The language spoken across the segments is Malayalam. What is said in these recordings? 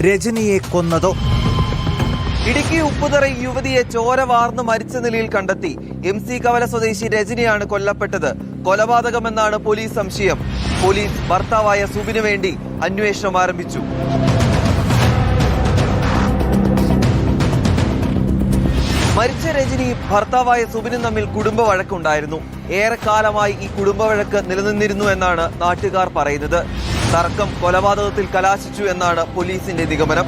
രജനിയെ കൊന്നതോ? ഇടുക്കി ഉപ്പുതറ യുവതിയെ ചോര വാർന്ന് മരിച്ച നിലയിൽ കണ്ടെത്തി. MC കവല സ്വദേശി രജനിയാണ് കൊല്ലപ്പെട്ടത്. കൊലപാതകമെന്നാണ് പോലീസ് സംശയം. പോലീസ് ഭർത്താവായ സുബിനു വേണ്ടി അന്വേഷണം ആരംഭിച്ചു. മരിച്ച രജനിയും ഭർത്താവായ സുബിനും തമ്മിൽ കുടുംബ വഴക്കുണ്ടായിരുന്നു. ഏറെക്കാലമായി ഈ കുടുംബ വഴക്ക് നിലനിന്നിരുന്നു എന്നാണ് നാട്ടുകാർ പറയുന്നത്. തർക്കം കൊലപാതകത്തിൽ കലാശിച്ചു എന്നാണ് പോലീസിന്റെ നിഗമനം.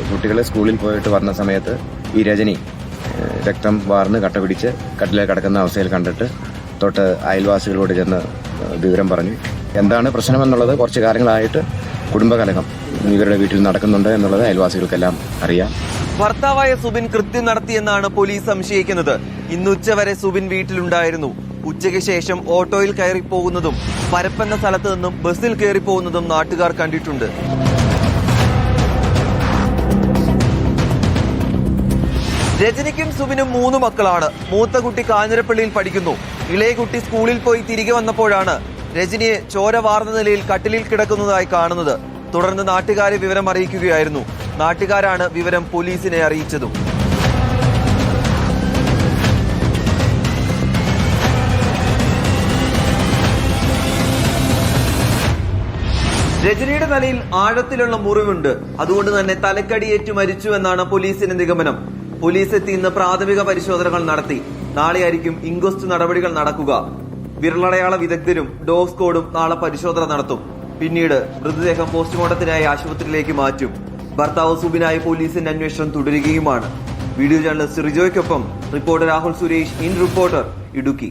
കുട്ടികളെ സ്കൂളിൽ പോയിട്ട് വന്ന സമയത്ത് ഈ രജനി രക്തം വാർന്ന് കട്ട പിടിച്ച് കട്ടിലെ കിടക്കുന്ന അവസ്ഥയിൽ കണ്ടിട്ട് തൊട്ട് അയൽവാസികളോട് ചെന്ന് വിവരം പറഞ്ഞു. എന്താണ് പ്രശ്നമെന്നുള്ളത് കുറച്ച് കാലങ്ങളായിട്ട് കുടുംബകലഹം ഇവരുടെ വീട്ടിൽ നടക്കുന്നുണ്ട് എന്നുള്ളത് അയൽവാസികൾക്കെല്ലാം അറിയാം. ഭർത്താവായ സുബിൻ കൃത്യം നടത്തിയെന്നാണ് പോലീസ് സംശയിക്കുന്നത്. ഇന്ന് ഉച്ചവരെ സുബിൻ വീട്ടിലുണ്ടായിരുന്നു. ഉച്ചയ്ക്ക് ശേഷം ഓട്ടോയിൽ കയറിപ്പോകുന്നതും പരപ്പെന്ന സ്ഥലത്ത് നിന്നും ബസ്സിൽ കയറിപ്പോകുന്നതും നാട്ടുകാർ കണ്ടിട്ടുണ്ട്. രജനിക്കും സുബിനും 3 മക്കളാണ്. മൂത്ത കുട്ടി കാഞ്ഞിരപ്പള്ളിയിൽ പഠിക്കുന്നു. ഇളയ കുട്ടി സ്കൂളിൽ പോയി തിരികെ വന്നപ്പോഴാണ് രജനിയെ ചോര വാർന്ന നിലയിൽ കട്ടിലിൽ കിടക്കുന്നതായി കാണുന്നത്. തുടർന്ന് നാട്ടുകാരെ വിവരം അറിയിക്കുകയായിരുന്നു. നാട്ടുകാരാണ് വിവരം പോലീസിനെ അറിയിച്ചതും. രജനിയുടെ തലയിൽ ആഴത്തിലുള്ള മുറിവുണ്ട്. അതുകൊണ്ട് തന്നെ തലക്കടിയേറ്റു മരിച്ചു എന്നാണ് പോലീസിന്റെ നിഗമനം. പോലീസ് എത്തി ഇന്ന് പ്രാഥമിക പരിശോധനകൾ നടത്തി. നാളെയായിരിക്കും ഇൻക്വസ്റ്റ് നടപടികൾ നടക്കുക. വിരലടയാള വിദഗ്ധരും ഡോഗ് സ്ക്വാഡും നാളെ പരിശോധന നടത്തും. പിന്നീട് മൃതദേഹം പോസ്റ്റ്മോർട്ടത്തിനായി ആശുപത്രിയിലേക്ക് മാറ്റും. ഭർത്താവ് സുബിനായി പോലീസിന്റെ അന്വേഷണം തുടരുകയുമാണ്. വീഡിയോ ജേർണലിസ്റ്റ് റിജോയ്ക്കൊപ്പം reporter Rahul Suresh, in reporter, Idukki.